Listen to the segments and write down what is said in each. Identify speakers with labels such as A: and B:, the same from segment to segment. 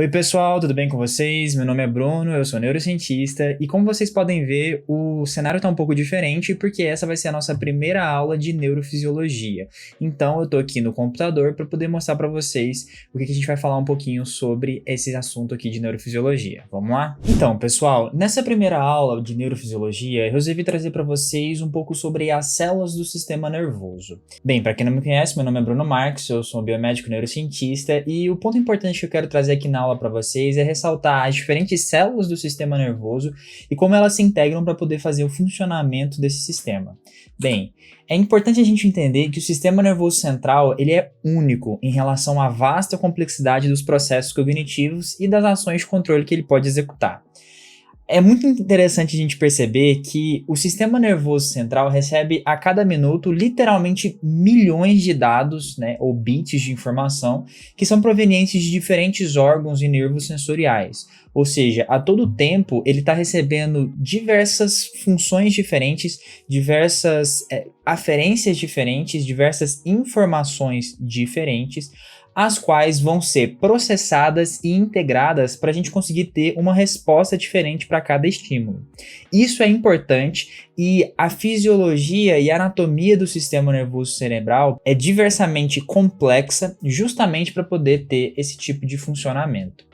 A: Oi pessoal, tudo bem com vocês? Meu nome é Bruno, eu sou neurocientista e como vocês podem ver, o cenário está um pouco diferente porque essa vai ser a nossa primeira aula de neurofisiologia. Então eu estou aqui no computador para poder mostrar para vocês o que a gente vai falar um pouquinho sobre esse assunto aqui de neurofisiologia. Vamos lá? Então pessoal, nessa primeira aula de neurofisiologia eu resolvi trazer para vocês um pouco sobre as células do sistema nervoso. Bem, para quem não me conhece, meu nome é Bruno Marques, eu sou um biomédico neurocientista e o ponto importante que eu quero trazer aqui na aula para vocês é ressaltar as diferentes células do sistema nervoso e como elas se integram para poder fazer o funcionamento desse sistema. Bem, é importante a gente entender que o sistema nervoso central ele é único em relação à vasta complexidade dos processos cognitivos e das ações de controle que ele pode executar. É muito interessante a gente perceber que o sistema nervoso central recebe a cada minuto literalmente milhões de dados, né, ou bits de informação, que são provenientes de diferentes órgãos e nervos sensoriais. Ou seja, a todo tempo ele está recebendo diversas funções diferentes, diversas aferências diferentes, diversas informações diferentes, as quais vão ser processadas e integradas para a gente conseguir ter uma resposta diferente para cada estímulo. Isso é importante e a fisiologia e a anatomia do sistema nervoso cerebral é diversamente complexa justamente para poder ter esse tipo de funcionamento.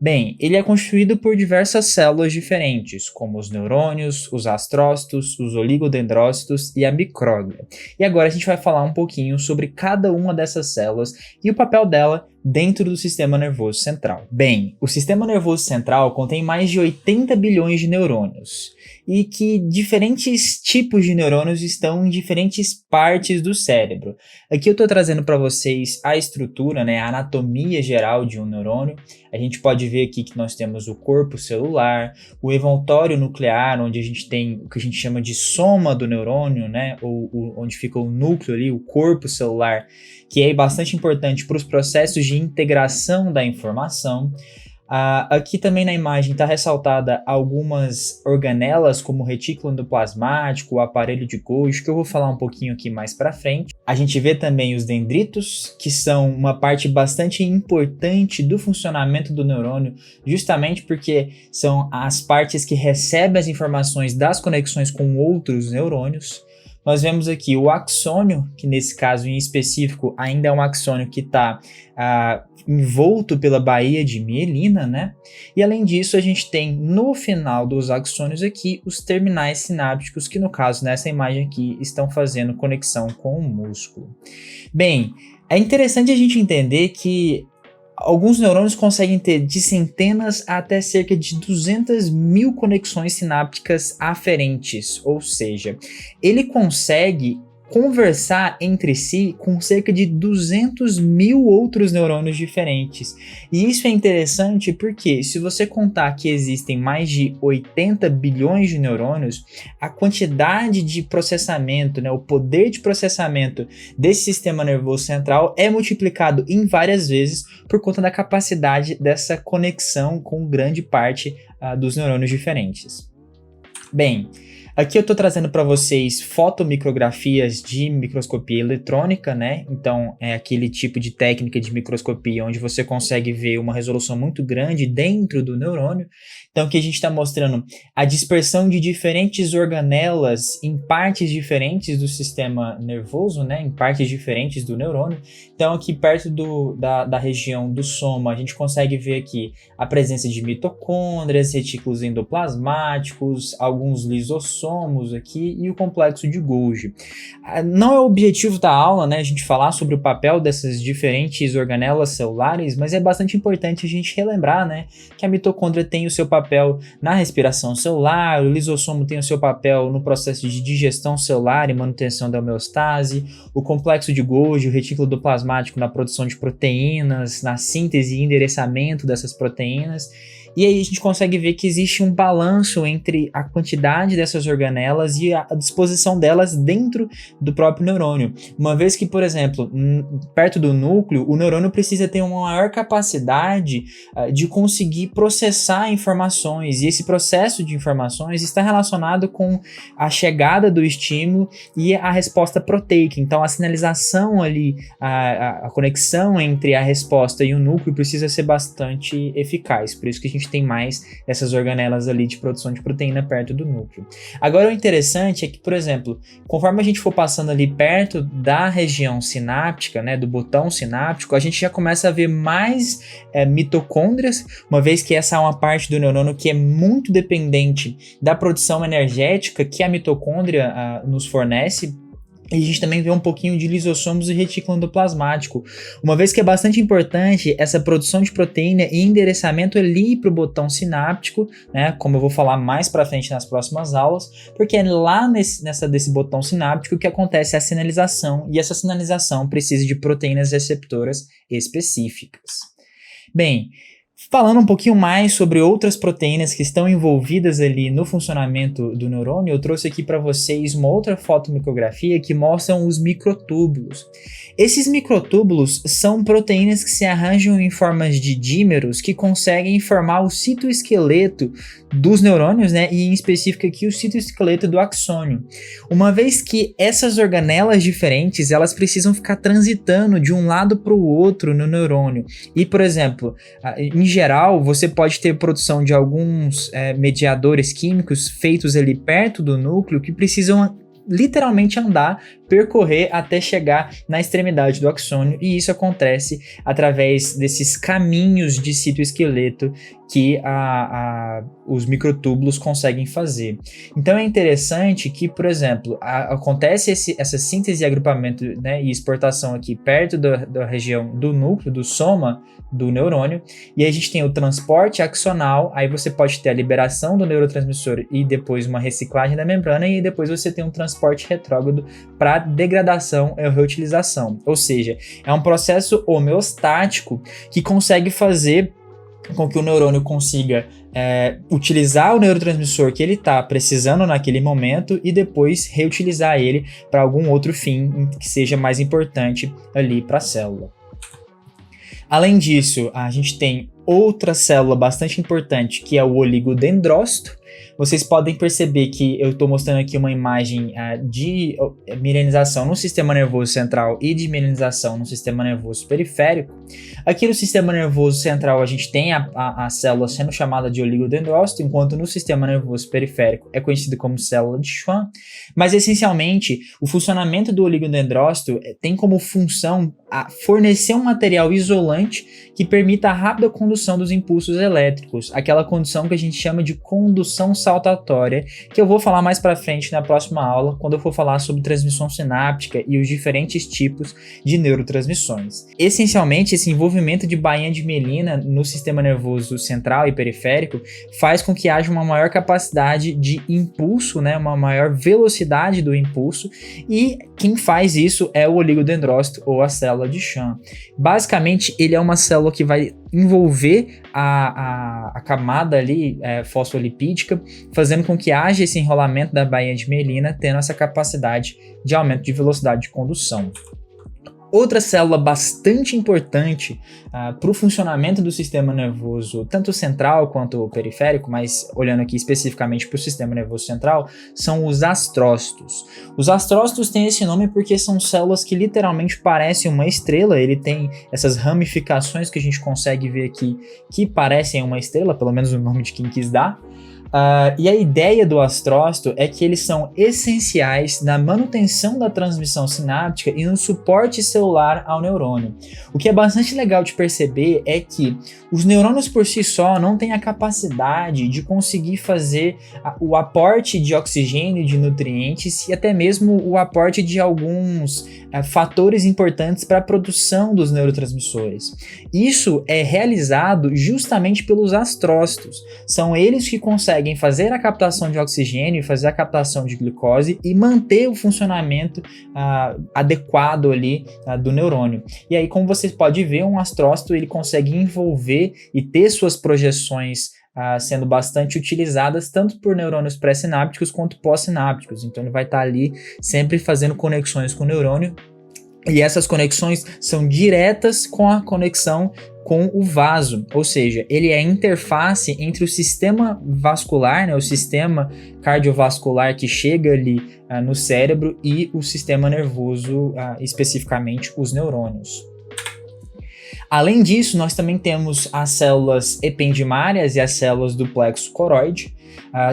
A: Bem, ele é constituído por diversas células diferentes, como os neurônios, os astrócitos, os oligodendrócitos e a micróglia. E agora a gente vai falar um pouquinho sobre cada uma dessas células e o papel dela dentro do sistema nervoso central. Bem, o sistema nervoso central contém mais de 80 bilhões de neurônios e que diferentes tipos de neurônios estão em diferentes partes do cérebro. Aqui eu estou trazendo para vocês a estrutura, né, a anatomia geral de um neurônio. A gente pode ver aqui que nós temos o corpo celular, o envoltório nuclear, onde a gente tem o que a gente chama de soma do neurônio, né, onde fica o núcleo ali, o corpo celular, que é bastante importante para os processos de integração da informação. Aqui também na imagem está ressaltada algumas organelas, como o retículo endoplasmático, o aparelho de Golgi, que eu vou falar um pouquinho aqui mais para frente. A gente vê também os dendritos, que são uma parte bastante importante do funcionamento do neurônio, justamente porque são as partes que recebem as informações das conexões com outros neurônios. Nós vemos aqui o axônio, que nesse caso em específico ainda é um axônio que está envolto pela baía de mielina, né? E além disso a gente tem no final dos axônios aqui os terminais sinápticos, que no caso nessa imagem aqui estão fazendo conexão com o músculo. Bem, é interessante a gente entender que alguns neurônios conseguem ter de centenas até cerca de 200 mil conexões sinápticas aferentes, ou seja, ele consegue conversar entre si com cerca de 200 mil outros neurônios diferentes. E isso é interessante porque, se você contar que existem mais de 80 bilhões de neurônios, a quantidade de processamento, né, o poder de processamento desse sistema nervoso central é multiplicado em várias vezes por conta da capacidade dessa conexão com grande parte dos neurônios diferentes. Bem, aqui eu estou trazendo para vocês fotomicrografias de microscopia eletrônica, né? Então é aquele tipo de técnica de microscopia onde você consegue ver uma resolução muito grande dentro do neurônio. Então aqui a gente está mostrando a dispersão de diferentes organelas em partes diferentes do sistema nervoso, né? Em partes diferentes do neurônio. Então aqui perto da região do soma a gente consegue ver aqui a presença de mitocôndrias, retículos endoplasmáticos, alguns lisossomos aqui e o complexo de Golgi. Não é o objetivo da aula, né, a gente falar sobre o papel dessas diferentes organelas celulares, mas é bastante importante a gente relembrar, né, que a mitocôndria tem o seu papel na respiração celular, o lisossomo tem o seu papel no processo de digestão celular e manutenção da homeostase, o complexo de Golgi, o retículo endoplasmático na produção de proteínas, na síntese e endereçamento dessas proteínas, e aí a gente consegue ver que existe um balanço entre a quantidade dessas organelas e a disposição delas dentro do próprio neurônio. Uma vez que, por exemplo, perto do núcleo, o neurônio precisa ter uma maior capacidade de conseguir processar informações, e esse processo de informações está relacionado com a chegada do estímulo e a resposta proteica. Então, a sinalização ali, a conexão entre a resposta e o núcleo precisa ser bastante eficaz. Por isso que a gente tem mais essas organelas ali de produção de proteína perto do núcleo. Agora, o interessante é que, por exemplo, conforme a gente for passando ali perto da região sináptica, né, do botão sináptico, a gente já começa a ver mais mitocôndrias, uma vez que essa é uma parte do neurônio que é muito dependente da produção energética que a mitocôndria nos fornece. E a gente também vê um pouquinho de lisossomos e retículo endoplasmático, uma vez que é bastante importante essa produção de proteína e endereçamento ali para o botão sináptico, né, como eu vou falar mais para frente nas próximas aulas, porque é lá desse botão sináptico que acontece a sinalização, e essa sinalização precisa de proteínas receptoras específicas. Bem, falando um pouquinho mais sobre outras proteínas que estão envolvidas ali no funcionamento do neurônio, eu trouxe aqui para vocês uma outra fotomicrografia que mostram os microtúbulos. Esses microtúbulos são proteínas que se arranjam em formas de dímeros que conseguem formar o citoesqueleto dos neurônios, né, e em específico aqui o citoesqueleto do axônio. Uma vez que essas organelas diferentes, elas precisam ficar transitando de um lado para o outro no neurônio. E, por exemplo, em geral, você pode ter produção de alguns mediadores químicos feitos ali perto do núcleo que precisam literalmente andar, percorrer até chegar na extremidade do axônio, e isso acontece através desses caminhos de citoesqueleto que os microtúbulos conseguem fazer. Então é interessante que, por exemplo, acontece essa síntese e agrupamento, né, e exportação aqui perto da região do núcleo, do soma do neurônio, e aí a gente tem o transporte axonal, aí você pode ter a liberação do neurotransmissor e depois uma reciclagem da membrana, e depois você tem um transporte retrógrado para degradação e reutilização. Ou seja, é um processo homeostático que consegue fazer com que o neurônio consiga utilizar o neurotransmissor que ele está precisando naquele momento e depois reutilizar ele para algum outro fim que seja mais importante ali para a célula. Além disso, a gente tem outra célula bastante importante, que é o oligodendrócito. Vocês podem perceber que eu estou mostrando aqui uma imagem de mielinização no sistema nervoso central e de mielinização no sistema nervoso periférico. Aqui no sistema nervoso central a gente tem a célula sendo chamada de oligodendrócito, enquanto no sistema nervoso periférico é conhecido como célula de Schwann. Mas essencialmente o funcionamento do oligodendrócito tem como função fornecer um material isolante que permita a rápida condução dos impulsos elétricos, aquela condução que a gente chama de condução saltatória, que eu vou falar mais para frente na próxima aula, quando eu for falar sobre transmissão sináptica e os diferentes tipos de neurotransmissões. Essencialmente, esse envolvimento de bainha de mielina no sistema nervoso central e periférico faz com que haja uma maior capacidade de impulso, né, uma maior velocidade do impulso, e quem faz isso é o oligodendrócito ou a célula de Schwann. Basicamente, ele é uma célula que vai envolver a camada ali fosfolipídica, fazendo com que haja esse enrolamento da bainha de mielina, tendo essa capacidade de aumento de velocidade de condução. Outra célula bastante importante para o funcionamento do sistema nervoso, tanto central quanto periférico, mas olhando aqui especificamente para o sistema nervoso central, são os astrócitos. Os astrócitos têm esse nome porque são células que literalmente parecem uma estrela, ele tem essas ramificações que a gente consegue ver aqui que parecem uma estrela, pelo menos o nome de quem quis dar. E a ideia do astrócito é que eles são essenciais na manutenção da transmissão sináptica e no suporte celular ao neurônio. O que é bastante legal de perceber é que os neurônios por si só não têm a capacidade de conseguir fazer o aporte de oxigênio, de nutrientes e até mesmo o aporte de alguns fatores importantes para a produção dos neurotransmissores. Isso é realizado justamente pelos astrócitos. São eles que conseguem fazer a captação de oxigênio, fazer a captação de glicose e manter o funcionamento adequado ali do neurônio. E aí, como você pode ver, um astrócito ele consegue envolver e ter suas projeções sendo bastante utilizadas tanto por neurônios pré-sinápticos quanto pós-sinápticos. Então ele vai estar ali sempre fazendo conexões com o neurônio, e essas conexões são diretas com a conexão com o vaso, ou seja, ele é a interface entre o sistema vascular, né, o sistema cardiovascular que chega ali no cérebro e o sistema nervoso, especificamente os neurônios. Além disso, nós também temos as células ependimárias e as células do plexo coroide.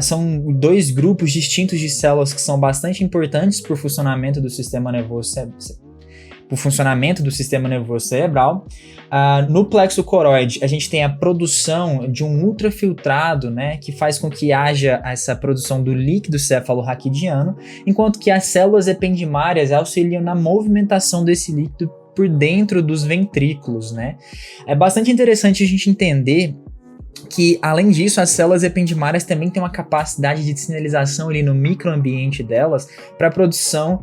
A: São dois grupos distintos de células que são bastante importantes para o funcionamento do sistema nervoso cerebral. No plexo coroide, a gente tem a produção de um ultrafiltrado, né, que faz com que haja essa produção do líquido cefalorraquidiano, enquanto que as células ependimárias auxiliam na movimentação desse líquido por dentro dos ventrículos, né? É bastante interessante a gente entender que, além disso, as células ependimárias também têm uma capacidade de sinalização ali no microambiente delas para a produção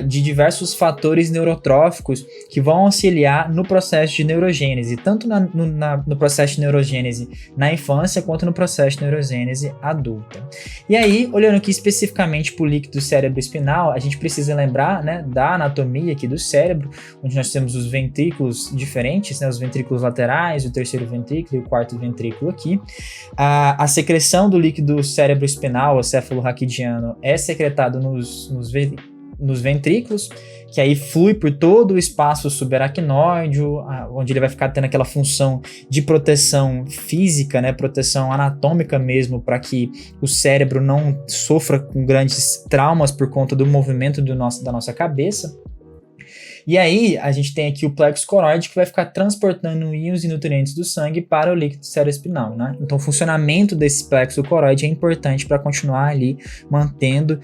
A: de diversos fatores neurotróficos que vão auxiliar no processo de neurogênese, tanto no processo de neurogênese na infância quanto no processo de neurogênese adulta. E aí, olhando aqui especificamente para o líquido cérebro-espinal, a gente precisa lembrar, né, da anatomia aqui do cérebro, onde nós temos os ventrículos diferentes, né, os ventrículos laterais, o terceiro ventrículo e o quarto ventrículo aqui. A secreção do líquido cérebro-espinal, o cefalorraquidiano, é secretado nos ventrículos, que aí flui por todo o espaço subaracnoide, onde ele vai ficar tendo aquela função de proteção física, né, proteção anatômica mesmo, para que o cérebro não sofra com grandes traumas por conta do movimento da nossa cabeça. E aí, a gente tem aqui o plexo coroide que vai ficar transportando íons e nutrientes do sangue para o líquido cerebroespinal, né? Então, o funcionamento desse plexo coroide é importante para continuar ali mantendo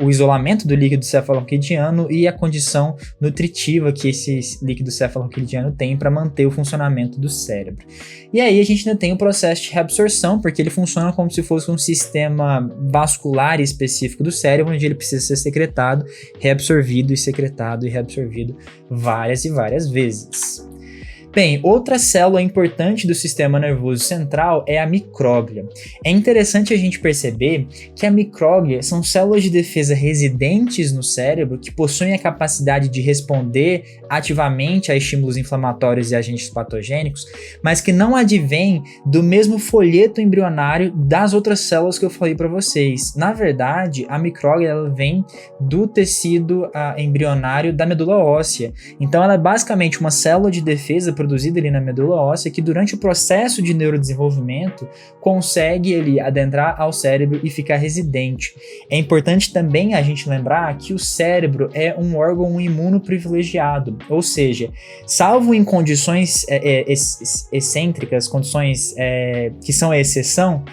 A: o isolamento do líquido cefalorraquidiano e a condição nutritiva que esse líquido cefalorraquidiano tem para manter o funcionamento do cérebro. E aí, a gente ainda tem o processo de reabsorção, porque ele funciona como se fosse um sistema vascular específico do cérebro, onde ele precisa ser secretado, reabsorvido e secretado e reabsorvido várias e várias vezes. Bem, outra célula importante do sistema nervoso central é a micróglia. É interessante a gente perceber que a micróglia são células de defesa residentes no cérebro que possuem a capacidade de responder ativamente a estímulos inflamatórios e agentes patogênicos, mas que não advêm do mesmo folheto embrionário das outras células que eu falei para vocês. Na verdade, a micróglia ela vem do tecido embrionário da medula óssea. Então, ela é basicamente uma célula de defesa produzida ali na medula óssea que durante o processo de neurodesenvolvimento consegue ali adentrar ao cérebro e ficar residente. É importante também a gente lembrar que o cérebro é um órgão imunoprivilegiado, ou seja, salvo em condições excêntricas, condições que são a exceção,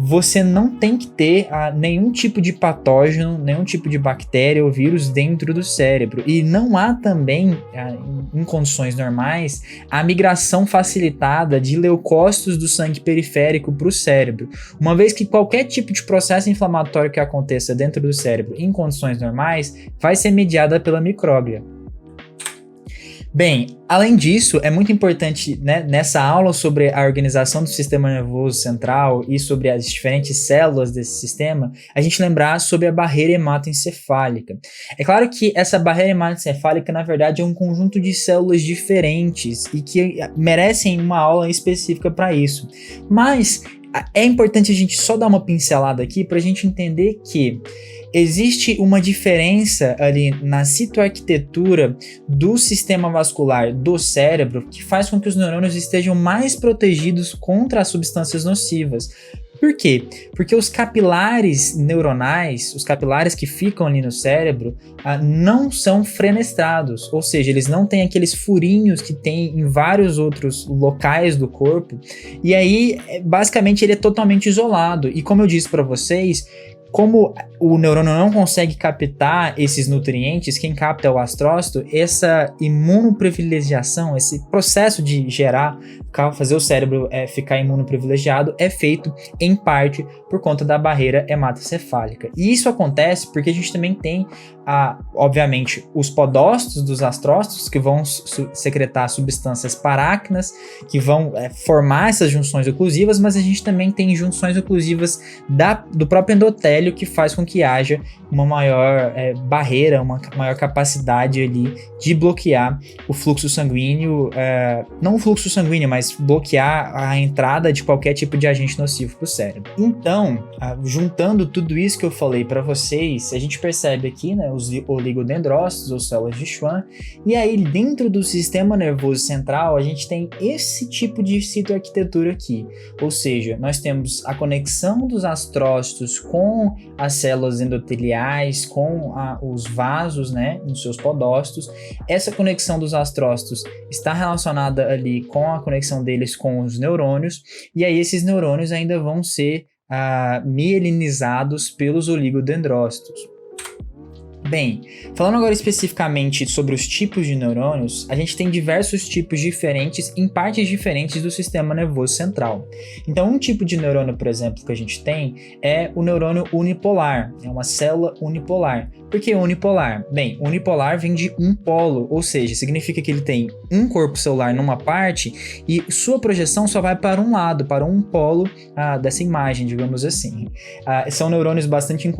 A: você não tem que ter nenhum tipo de patógeno, nenhum tipo de bactéria ou vírus dentro do cérebro. E não há também, em condições normais, a migração facilitada de leucócitos do sangue periférico para o cérebro. Uma vez que qualquer tipo de processo inflamatório que aconteça dentro do cérebro em condições normais vai ser mediada pela micróglia. Bem, além disso, é muito importante, né, nessa aula sobre a organização do sistema nervoso central e sobre as diferentes células desse sistema, a gente lembrar sobre a barreira hematoencefálica. É claro que essa barreira hematoencefálica, na verdade, é um conjunto de células diferentes e que merecem uma aula específica para isso. Mas é importante a gente só dar uma pincelada aqui para a gente entender que existe uma diferença ali na citoarquitetura do sistema vascular do cérebro que faz com que os neurônios estejam mais protegidos contra as substâncias nocivas. Por quê? Porque os capilares neuronais, os capilares que ficam ali no cérebro, não são fenestrados, ou seja, eles não têm aqueles furinhos que tem em vários outros locais do corpo, e aí, basicamente, ele é totalmente isolado. E como eu disse para vocês, como o neurônio não consegue captar esses nutrientes, quem capta é o astrócito, essa imunoprivilegiação, esse processo de fazer o cérebro ficar imunoprivilegiado é feito em parte por conta da barreira hematoencefálica. E isso acontece porque a gente também tem obviamente, os podócitos dos astrócitos, que vão secretar substâncias paráquinas, que vão formar essas junções oclusivas, mas a gente também tem junções oclusivas do próprio endotélio, que faz com que haja uma maior barreira, uma maior capacidade ali de bloquear o fluxo sanguíneo, não o fluxo sanguíneo, mas bloquear a entrada de qualquer tipo de agente nocivo para o cérebro. Então, juntando tudo isso que eu falei para vocês, a gente percebe aqui, né, os oligodendrócitos, ou células de Schwann, e aí dentro do sistema nervoso central a gente tem esse tipo de citoarquitetura aqui, ou seja, nós temos a conexão dos astrócitos com as células endoteliais, com os vasos, né, nos seus podócitos. Essa conexão dos astrócitos está relacionada ali com a conexão deles com os neurônios, e aí esses neurônios ainda vão ser mielinizados pelos oligodendrócitos. Bem, falando agora especificamente sobre os tipos de neurônios, a gente tem diversos tipos diferentes em partes diferentes do sistema nervoso central. Então, um tipo de neurônio, por exemplo, que a gente tem é o neurônio unipolar, é uma célula unipolar. Por que unipolar? Bem, unipolar vem de um polo, ou seja, significa que ele tem um corpo celular numa parte e sua projeção só vai para um lado, para um polo dessa imagem, digamos assim. São neurônios bastante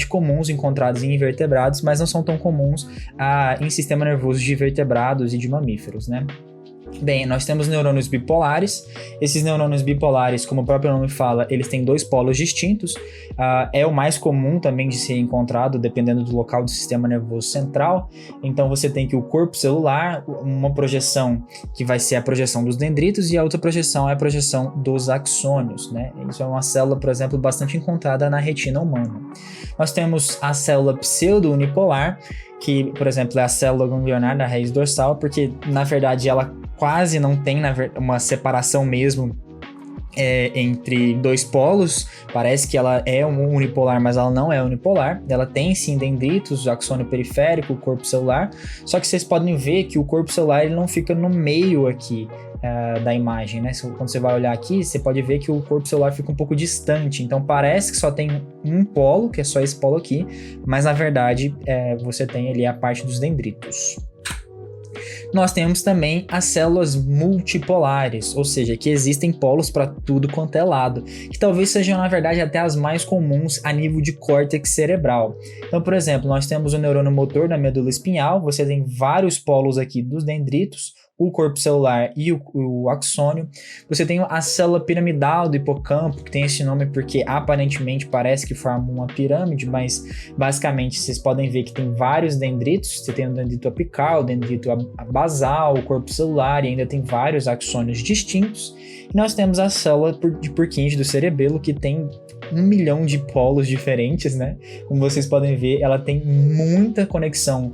A: comuns encontrados em invertebrados, mas não são tão comuns em sistema nervoso de vertebrados e de mamíferos, né? Bem, nós temos neurônios bipolares. Esses neurônios bipolares, como o próprio nome fala, eles têm dois polos distintos. É o mais comum também de ser encontrado, dependendo do local do sistema nervoso central. Então você tem que o corpo celular, uma projeção que vai ser a projeção dos dendritos, e a outra projeção é a projeção dos axônios, né? Isso é uma célula, por exemplo, bastante encontrada na retina humana. Nós temos a célula pseudo-unipolar, que, por exemplo, é a célula ganglionar da raiz dorsal, porque, na verdade, ela quase não tem uma separação mesmo entre dois polos. Parece que ela é unipolar, mas ela não é unipolar. Ela tem, sim, dendritos, o axônio periférico, o corpo celular, só que vocês podem ver que o corpo celular ele não fica no meio aqui da imagem, né? Quando você vai olhar aqui, você pode ver que o corpo celular fica um pouco distante, então parece que só tem um polo, que é só esse polo aqui, mas na verdade você tem ali a parte dos dendritos. Nós temos também as células multipolares, ou seja, que existem polos para tudo quanto é lado, que talvez sejam, na verdade, até as mais comuns a nível de córtex cerebral. Então, por exemplo, nós temos o neurônio motor da medula espinhal, você tem vários polos aqui dos dendritos, o corpo celular e o axônio. Você tem a célula piramidal do hipocampo, que tem esse nome porque aparentemente parece que forma uma pirâmide, mas basicamente vocês podem ver que tem vários dendritos. Você tem o dendrito apical, o dendrito basal, o corpo celular, e ainda tem vários axônios distintos. E nós temos a célula de Purkinje do cerebelo, que tem 1 milhão de polos diferentes, né? Como vocês podem ver, ela tem muita conexão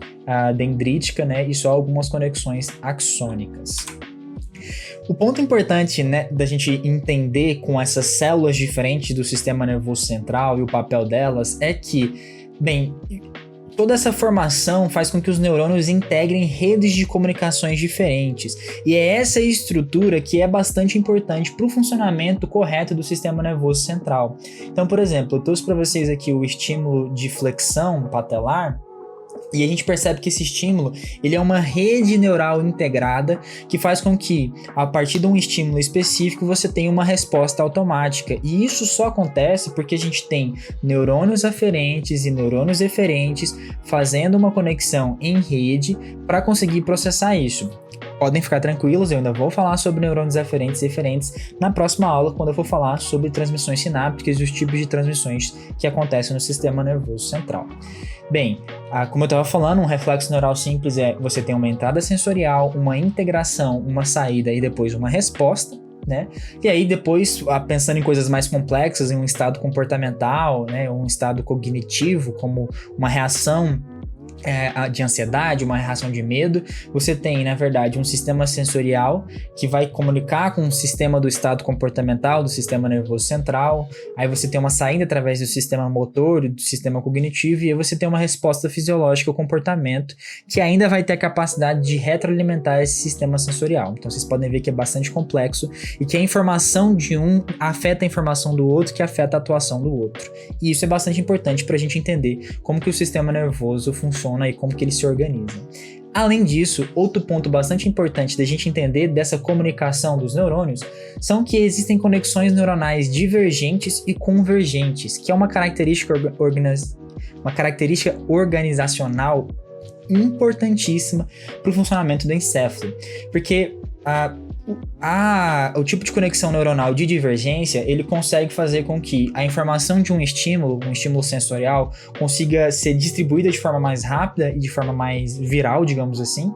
A: dendrítica, né? E só algumas conexões axônicas. O ponto importante, né, da gente entender com essas células diferentes do sistema nervoso central e o papel delas é que, bem, toda essa formação faz com que os neurônios integrem redes de comunicações diferentes, e é essa estrutura que é bastante importante para o funcionamento correto do sistema nervoso central. Então, por exemplo, eu trouxe para vocês aqui o estímulo de flexão patelar, e a gente percebe que esse estímulo ele é uma rede neural integrada que faz com que, a partir de um estímulo específico, você tenha uma resposta automática. E isso só acontece porque a gente tem neurônios aferentes e neurônios eferentes fazendo uma conexão em rede para conseguir processar isso. Podem ficar tranquilos, eu ainda vou falar sobre neurônios aferentes e eferentes na próxima aula, quando eu for falar sobre transmissões sinápticas e os tipos de transmissões que acontecem no sistema nervoso central. Bem, como eu estava falando, um reflexo neural simples é você ter uma entrada sensorial, uma integração, uma saída e depois uma resposta, né? E aí depois, pensando em coisas mais complexas, em um estado comportamental, né, um estado cognitivo, como uma reação de ansiedade, uma reação de medo. Você tem, na verdade, um sistema sensorial que vai comunicar com o sistema do estado comportamental, do sistema nervoso central. Aí você tem uma saída através do sistema motor, do sistema cognitivo, e aí você tem uma resposta fisiológica ao comportamento que ainda vai ter a capacidade de retroalimentar esse sistema sensorial. Então vocês podem ver que é bastante complexo e que a informação de um afeta a informação do outro, que afeta a atuação do outro. E isso é bastante importante para a gente entender como que o sistema nervoso funciona e como que ele se organiza. Além disso, outro ponto bastante importante da gente entender dessa comunicação dos neurônios são que existem conexões neuronais divergentes e convergentes, que é uma característica organizacional importantíssima para o funcionamento do encéfalo, porque o tipo de conexão neuronal de divergência, ele consegue fazer com que a informação de um estímulo sensorial, consiga ser distribuída de forma mais rápida e de forma mais viral, digamos assim,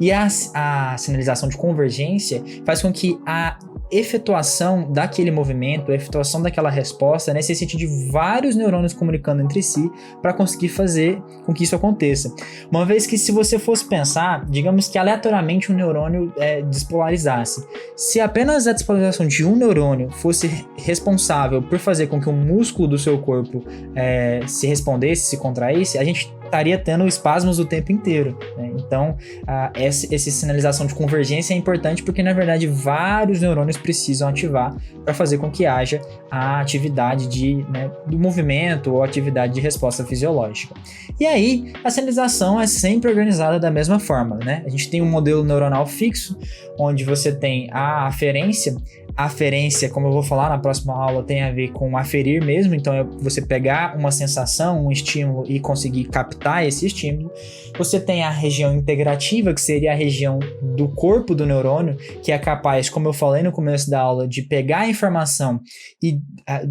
A: e a sinalização de convergência faz com que a efetuação daquele movimento, a efetuação daquela resposta necessite de vários neurônios comunicando entre si para conseguir fazer com que isso aconteça. Uma vez que, se você fosse pensar, digamos que aleatoriamente um neurônio despolarizasse. Se apenas a despolarização de um neurônio fosse responsável por fazer com que o músculo do seu corpo se respondesse, se contraísse, a gente estaria tendo espasmos o tempo inteiro, né? Então, essa sinalização de convergência é importante porque, na verdade, vários neurônios precisam ativar para fazer com que haja a atividade do movimento ou atividade de resposta fisiológica. E aí, a sinalização é sempre organizada da mesma forma, né? A gente tem um modelo neuronal fixo, onde você tem a aferência. A aferência, como eu vou falar na próxima aula, tem a ver com aferir mesmo, então é você pegar uma sensação, um estímulo e conseguir captar esse estímulo. Você tem a região integrativa, que seria a região do corpo do neurônio, que é capaz, como eu falei no começo da aula, de pegar a informação e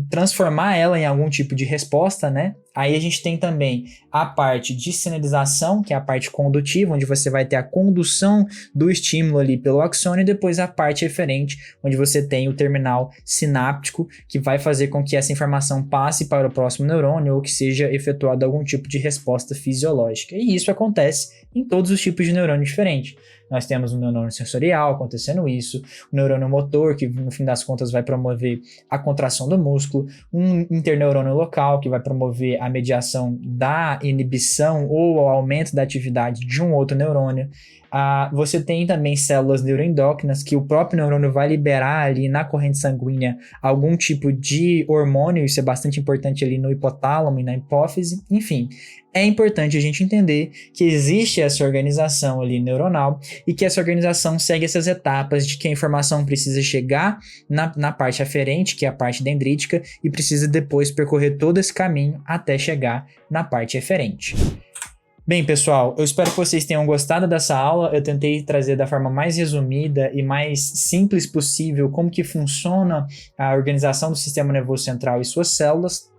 A: transformar ela em algum tipo de resposta, né? Aí a gente tem também a parte de sinalização, que é a parte condutiva, onde você vai ter a condução do estímulo ali pelo axônio, e depois a parte eferente, onde você tem o terminal sináptico, que vai fazer com que essa informação passe para o próximo neurônio ou que seja efetuado algum tipo de resposta fisiológica. E isso acontece em todos os tipos de neurônio diferentes. Nós temos um neurônio sensorial acontecendo isso, um neurônio motor, que no fim das contas vai promover a contração do músculo, um interneurônio local, que vai promover a mediação da inibição ou o aumento da atividade de um outro neurônio. Você tem também células neuroendócrinas, que o próprio neurônio vai liberar ali na corrente sanguínea algum tipo de hormônio, isso é bastante importante ali no hipotálamo e na hipófise, enfim. É importante a gente entender que existe essa organização ali neuronal e que essa organização segue essas etapas de que a informação precisa chegar na parte aferente, que é a parte dendrítica, e precisa depois percorrer todo esse caminho até chegar na parte eferente. Bem, pessoal, eu espero que vocês tenham gostado dessa aula. Eu tentei trazer da forma mais resumida e mais simples possível como que funciona a organização do sistema nervoso central e suas células.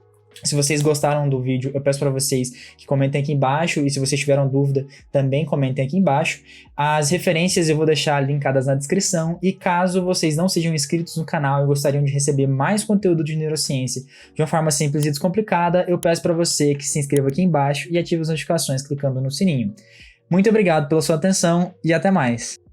A: Se vocês gostaram do vídeo, eu peço para vocês que comentem aqui embaixo, e se vocês tiveram dúvida, também comentem aqui embaixo. As referências eu vou deixar linkadas na descrição, e caso vocês não sejam inscritos no canal e gostariam de receber mais conteúdo de neurociência de uma forma simples e descomplicada, eu peço para você que se inscreva aqui embaixo e ative as notificações clicando no sininho. Muito obrigado pela sua atenção e até mais!